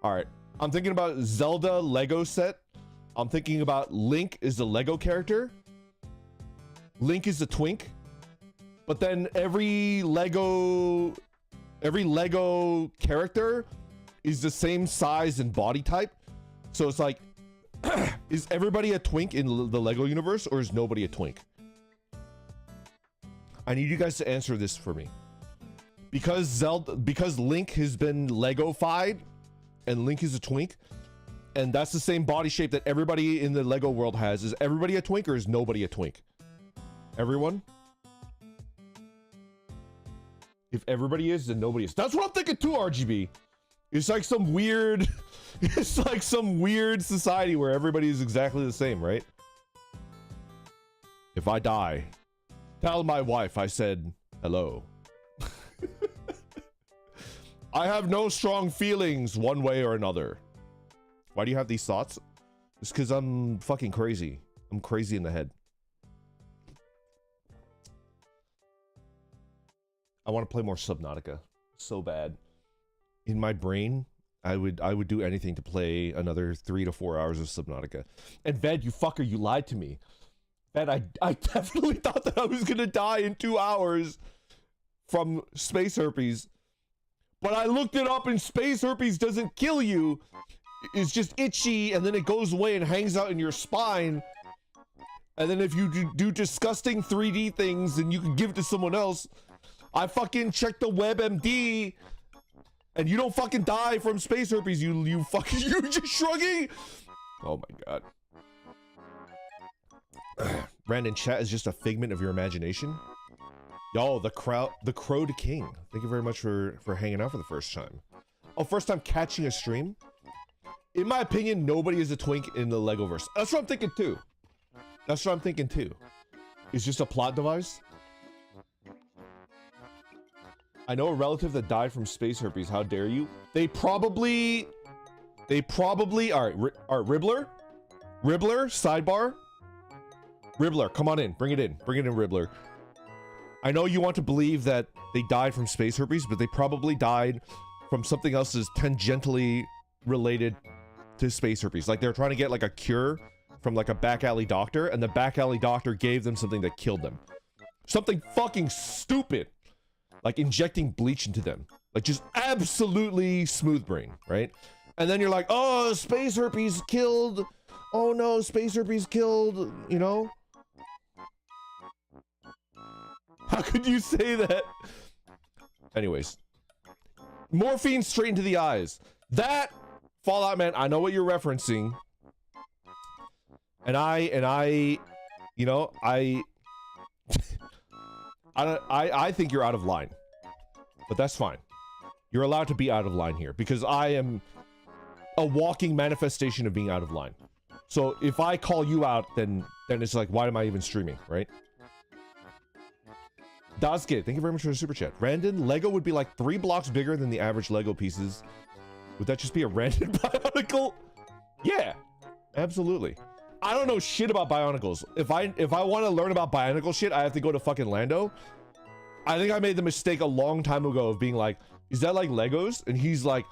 all right, I'm thinking about Zelda Lego set. I'm thinking about Link is the Lego character. Link is the twink. But then every Lego character is the same size and body type. So it's like, is everybody a twink in the Lego universe, or is nobody a twink? I need you guys to answer this for me. Because Link has been Lego-fied, and Link is a twink, and that's the same body shape that everybody in the Lego world has. Is everybody a twink, or is nobody a twink? Everyone? If everybody is, then nobody is. That's what I'm thinking too, RGB. It's like some weird... It's like some weird society where everybody is exactly the same, right? If I die, tell my wife I said hello. I have no strong feelings one way or another. Why do you have these thoughts? It's because I'm fucking crazy. I'm crazy in the head. I want to play more Subnautica so bad. In my brain, I would do anything to play another 3 to 4 hours of Subnautica. And Ved, you fucker, you lied to me. Ved, I definitely thought that I was gonna die in 2 hours from space herpes. But I looked it up and space herpes doesn't kill you. It's just itchy and then it goes away and hangs out in your spine. And then if you do disgusting 3D things and you can give it to someone else. I fucking checked the WebMD and you don't fucking die from space herpes, you fucking, you're just shrugging? Oh my god. Brandon, chat is just a figment of your imagination. Yo, the Crowed King. Thank you very much for hanging out for the first time. Oh, first time catching a stream? In my opinion, nobody is a twink in the Legoverse. That's what I'm thinking too. That's what I'm thinking too. It's just a plot device. I know a relative that died from space herpes. How dare you? They probably, all right, Ribbler, sidebar. Ribbler, come on in, bring it in, Ribbler. I know you want to believe that they died from space herpes, but they probably died from something else that's tangentially related to space herpes. Like they're trying to get like a cure from like a back alley doctor, and the back alley doctor gave them something that killed them. Something fucking stupid. Like injecting bleach into them. Like just absolutely smooth brain, right? And then you're like, oh, space herpes killed. Oh no, space herpes killed, you know? How could you say that? Anyways. Morphine straight into the eyes. That, Fallout Man, I know what you're referencing. And I, you know, I think you're out of line, but that's fine. You're allowed to be out of line here because I am a walking manifestation of being out of line. So if I call you out, then it's like, why am I even streaming, right? Daske, thank you very much for the super chat. Random Lego would be like 3 blocks bigger than the average Lego pieces. Would that just be a random bionicle? Yeah, absolutely. I don't know shit about Bionicles. If I want to learn about Bionicle shit, I have to go to fucking Lando. I think I made the mistake a long time ago of being like, is that like Legos? And he's like,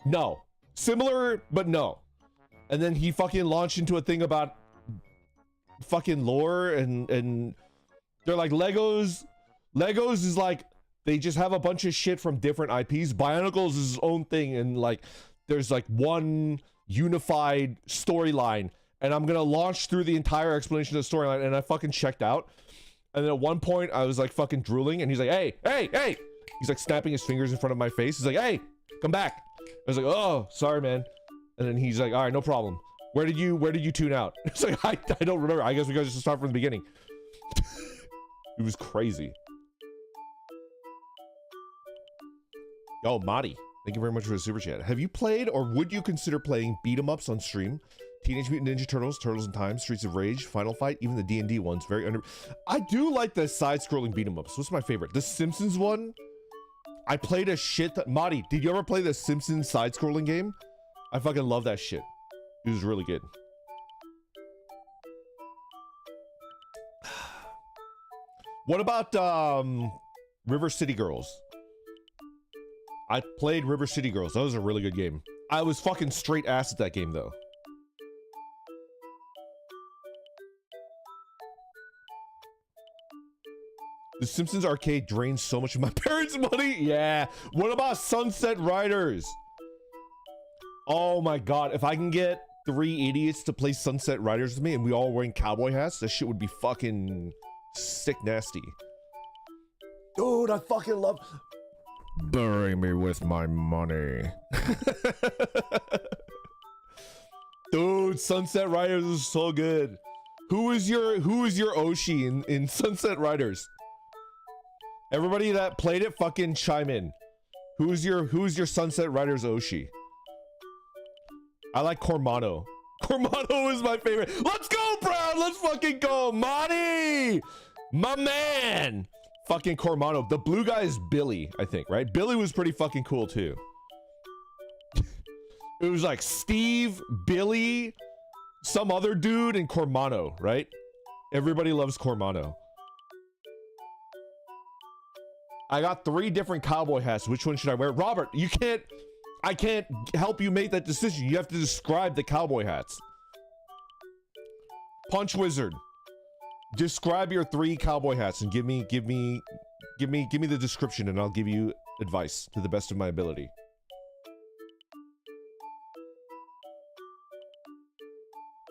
no. Similar, but no. And then he fucking launched into a thing about fucking lore and they're like Legos. Legos is like, they just have a bunch of shit from different IPs. Bionicles is his own thing and like, there's like one unified storyline and I'm gonna launch through the entire explanation of the storyline, and I fucking checked out. And then at one point I was like fucking drooling and he's like, hey, he's like snapping his fingers in front of my face. He's like, hey, come back. I was like, oh, sorry, man. And then he's like, all right, no problem. Where did you tune out? It's like, I don't remember. I guess we gotta just start from the beginning. It was crazy. Yo, Madi, thank you very much for the super chat. Have you played or would you consider playing beat 'em ups on stream? Teenage Mutant Ninja Turtles, Turtles in Time, Streets of Rage, Final Fight, even the D&D ones. Very under. I do like the side-scrolling beat 'em ups. What's my favorite? The Simpsons one. I played a shit. Madi, did you ever play the Simpsons side-scrolling game? I fucking love that shit. It was really good. What about River City Girls? I played River City Girls. That was a really good game. I was fucking straight ass at that game though. The Simpsons arcade drains so much of my parents' money. Yeah. What about Sunset Riders? Oh my god. If I can get 3 idiots to play Sunset Riders with me and we all wearing cowboy hats, that shit would be fucking sick nasty. Dude, I fucking love... Bury me with my money. Dude, Sunset Riders is so good. Who is your Oshi in Sunset Riders? Everybody that played it, fucking chime in. Who's your Sunset Riders Oshi? I like Cormano. Cormano is my favorite. Let's go, Brown! Let's fucking go! Monty! My man! Fucking Cormano. The blue guy is Billy, I think, right? Billy was pretty fucking cool, too. It was like Steve, Billy, some other dude, and Cormano, right? Everybody loves Cormano. I got 3 different cowboy hats. Which one should I wear? Robert, you can't... I can't help you make that decision. You have to describe the cowboy hats. Punch Wizard. Describe your 3 cowboy hats and give me the description and I'll give you advice to the best of my ability.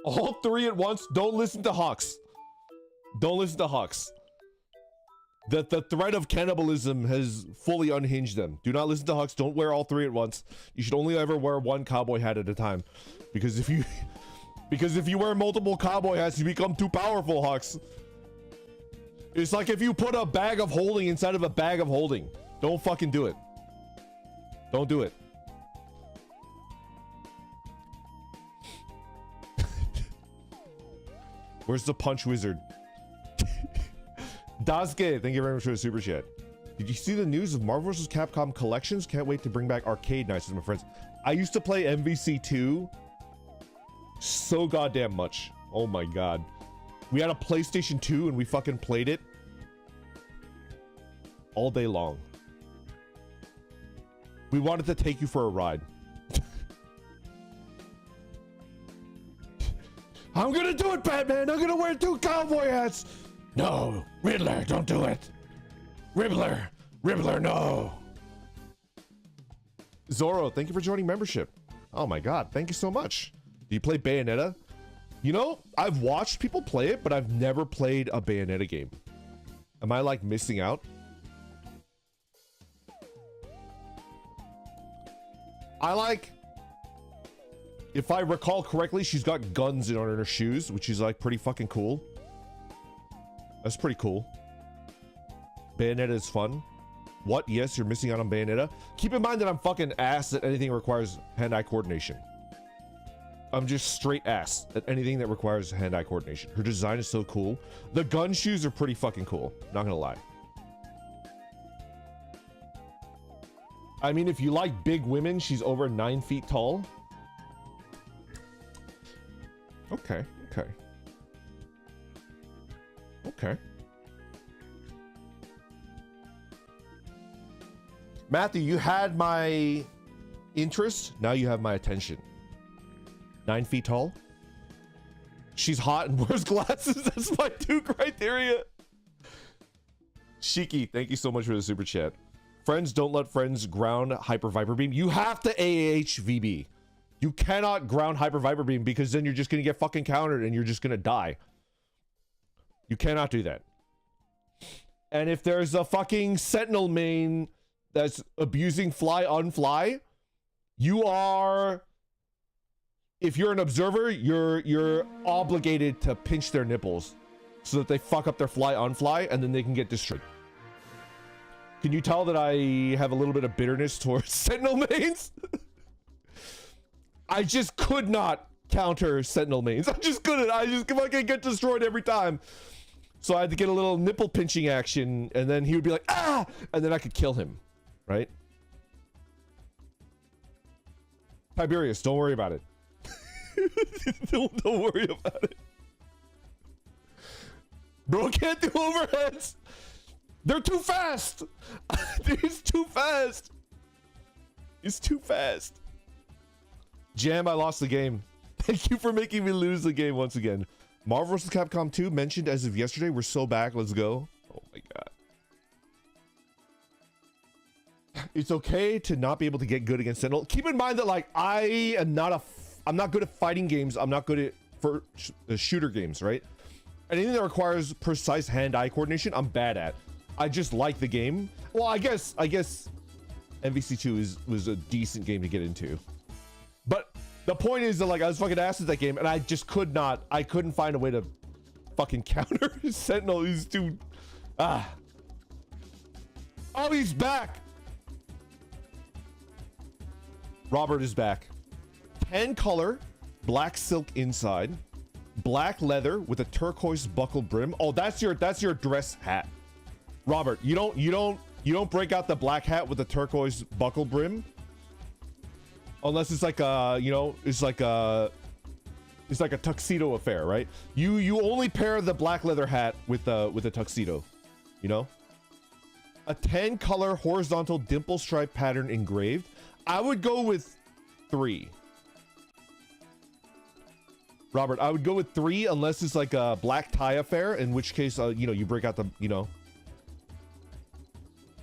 All 3 at once? Don't listen to Hawks. Don't listen to Hawks. The threat of cannibalism has fully unhinged them. Do not listen to Hawks. Don't wear all 3 at once. You should only ever wear 1 cowboy hat at a time. Because if you wear multiple cowboy hats, you become too powerful, Hawks. It's like if you put a bag of holding inside of a bag of holding. Don't fucking do it. Don't do it. Where's the Punch Wizard? Daisuke, thank you very much for the super chat. Did you see the news of Marvel vs. Capcom collections? Can't wait to bring back arcade nights with my friends. I used to play MVC2 so goddamn much. Oh my god. We had a PlayStation 2 and we fucking played it all day long. We wanted to take you for a ride. I'm gonna do it, Batman! I'm gonna wear 2 cowboy hats! No, Riddler, don't do it. Riddler, no. Zoro, thank you for joining membership. Oh my god, thank you so much. Do you play Bayonetta? You know, I've watched people play it, but I've never played a Bayonetta game. Am I like missing out? I like, if I recall correctly, she's got guns on her shoes, which is like pretty fucking cool. That's pretty cool. Bayonetta is fun. What? Yes, you're missing out on Bayonetta. Keep in mind that I'm fucking ass at anything that requires hand-eye coordination. I'm just straight ass at anything that requires hand-eye coordination. Her design is so cool. The gun shoes are pretty fucking cool. Not gonna lie. I mean, if you like big women, she's over 9 feet tall. Okay, okay. Okay. Matthew, you had my interest. Now you have my attention. 9 feet tall. She's hot and wears glasses. That's my 2 criteria. Shiki, thank you so much for the super chat. Friends, don't let friends ground Hyper Viper Beam. You have to AAH VB. You cannot ground Hyper Viper Beam because then you're just going to get fucking countered and you're just going to die. You cannot do that. And if there's a fucking Sentinel main that's abusing fly on fly, you are... If you're an observer, you're obligated to pinch their nipples so that they fuck up their fly on fly and then they can get destroyed. Can you tell that I have a little bit of bitterness towards Sentinel mains? I just could not counter Sentinel mains. I just couldn't. I just fucking get destroyed every time. So I had to get a little nipple pinching action, and then he would be like, ah! And then I could kill him, right? Tiberius, don't worry about it. don't worry about it. Bro can't do overheads. They're too fast. It's too fast. It's too fast. Jam, I lost the game. Thank you for making me lose the game once again. Marvel vs. Capcom 2 mentioned as of yesterday. We're so back. Let's go. Oh my god. It's okay to not be able to get good against Sentinel. Keep in mind that like I'm not good at fighting games. I'm not good at shooter games, right? Anything that requires precise hand-eye coordination, I'm bad at. I just like the game. Well, I guess MVC2 was a decent game to get into. But the point is that like I was fucking ass at that game and I just couldn't find a way to fucking counter Sentinel. He's too oh, he's back. Robert is back. 10 color, black silk inside, black leather with a turquoise buckled brim. Oh, that's your dress hat. Robert, you don't break out the black hat with the turquoise buckled brim unless it's like a, you know, it's like a tuxedo affair, right? You only pair the black leather hat with a tuxedo, you know? A 10 color horizontal dimple stripe pattern engraved. I would go with 3. Robert, I would go with 3 unless it's like a black tie affair, in which case, you know, you break out the, you know,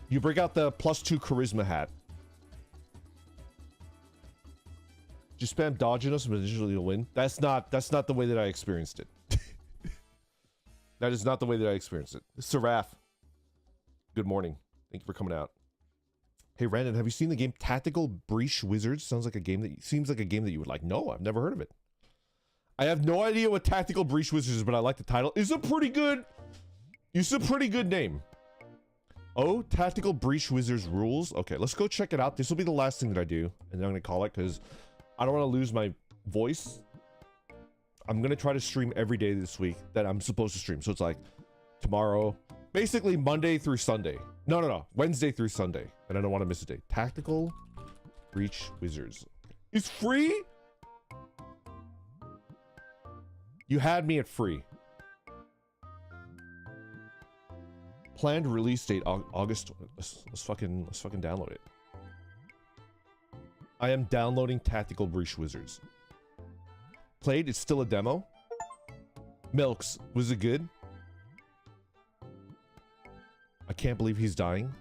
you break out the +2 charisma hat. Just spam dodging us and eventually you'll win. That's not the way that I experienced it. That is not the way that I experienced it. Seraph, good morning. Thank you for coming out. Hey, Randon, have you seen the game Tactical Breach Wizards? Seems like a game that you would like. No, I've never heard of it. I have no idea what Tactical Breach Wizards is, but I like the title. It's a pretty good name. Oh, Tactical Breach Wizards rules. Okay, let's go check it out. This will be the last thing that I do, and then I'm gonna call it because I don't want to lose my voice. I'm gonna try to stream every day this week that I'm supposed to stream. So it's like tomorrow, basically Monday through Sunday. No, Wednesday through Sunday, and I don't want to miss a day. Tactical Breach Wizards. It's free? You had me at free. Planned release date August. Let's fucking download it. I am downloading Tactical Breach Wizards. Played, it's still a demo. Milks, was it good? I can't believe he's dying.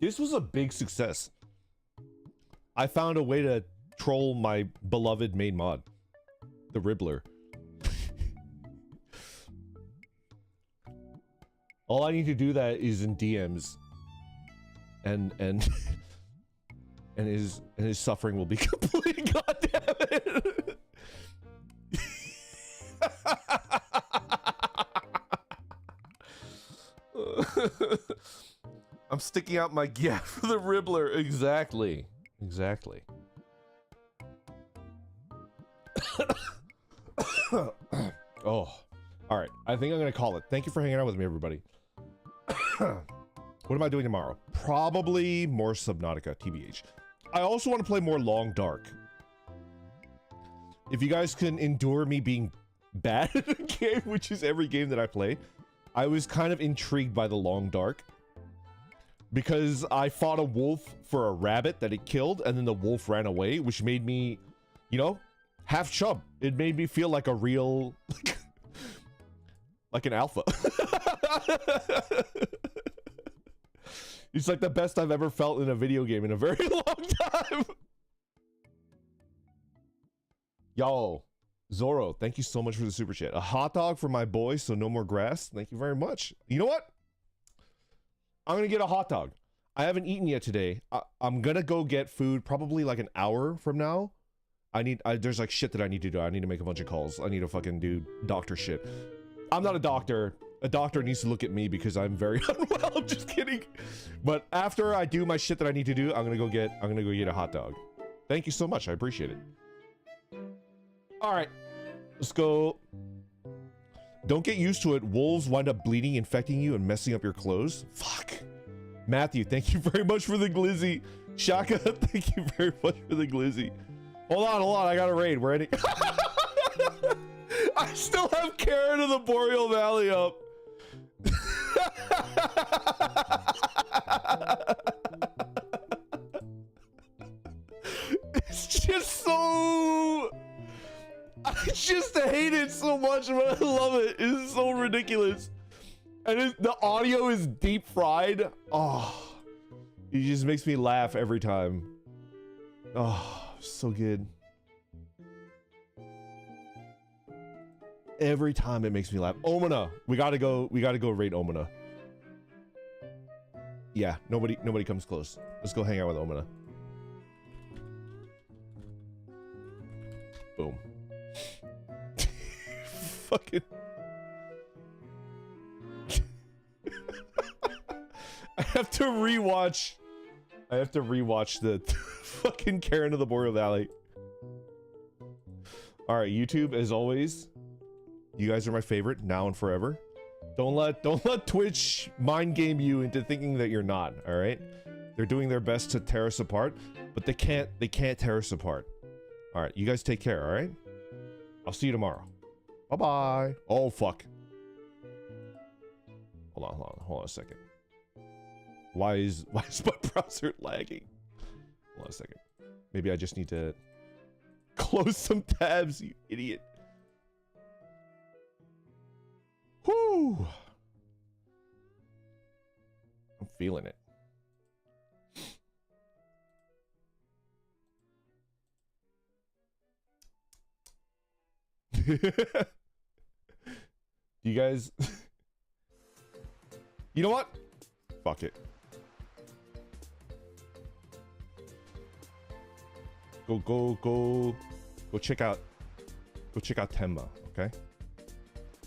This was a big success. I found a way to troll my beloved main mod, the Ribbler. All I need to do that is in DMs, and his suffering will be complete. God damn it! I'm sticking out my gap for the Ribbler. Exactly. Oh, all right. I think I'm gonna call it. Thank you for hanging out with me, everybody. What am I doing tomorrow? Probably more Subnautica, TBH. I also want to play more Long Dark. If you guys can endure me being bad at a game, which is every game that I play, I was kind of intrigued by the Long Dark. Because I fought a wolf for a rabbit that it killed, and then the wolf ran away, which made me, you know, half chub. It made me feel like a real, like an alpha. It's like the best I've ever felt in a video game in a very long time. Yo, Zoro, thank you so much for the super chat. A hot dog for my boy, so no more grass. Thank you very much. You know what? I'm gonna get a hot dog. I haven't eaten yet today. I'm gonna go get food probably like an hour from now. There's like shit that I need to do. I need to make a bunch of calls. I need to fucking do doctor shit. I'm not a doctor. a doctor needs to look at me because I'm very unwell. I'm just kidding. But after I do my shit that I need to do, I'm gonna go get a hot dog. Thank you so much. I appreciate it. All right, let's go. Don't get used to it. Wolves wind up bleeding, infecting you, and messing up your clothes. Fuck. Matthew, thank you very much for the glizzy. Shaka, thank you very much for the glizzy. Hold on. I got a raid. We're ready. I still have Karen of the Boreal Valley up. It's just so... I just hate it so much, but I love it. It's so ridiculous. And the audio is deep fried. Oh, it just makes me laugh every time. Oh, so good. Every time it makes me laugh. Omina, we gotta go raid Omina. Yeah, nobody comes close. Let's go hang out with Omina. Boom. Fucking. I have to rewatch the fucking Karen of the Boreal Valley. All right, YouTube, as always, you guys are my favorite now and forever. Don't let Twitch mind game you into thinking that you're not. All right, they're doing their best to tear us apart, but they can't tear us apart. All right, you guys take care. All right, I'll see you tomorrow. Bye bye. Oh fuck. Hold on a second. Why is my browser lagging? Hold on a second. Maybe I just need to close some tabs, you idiot. Whoo! I'm feeling it. You guys... You know what? Fuck it. Go check out Tenma, okay?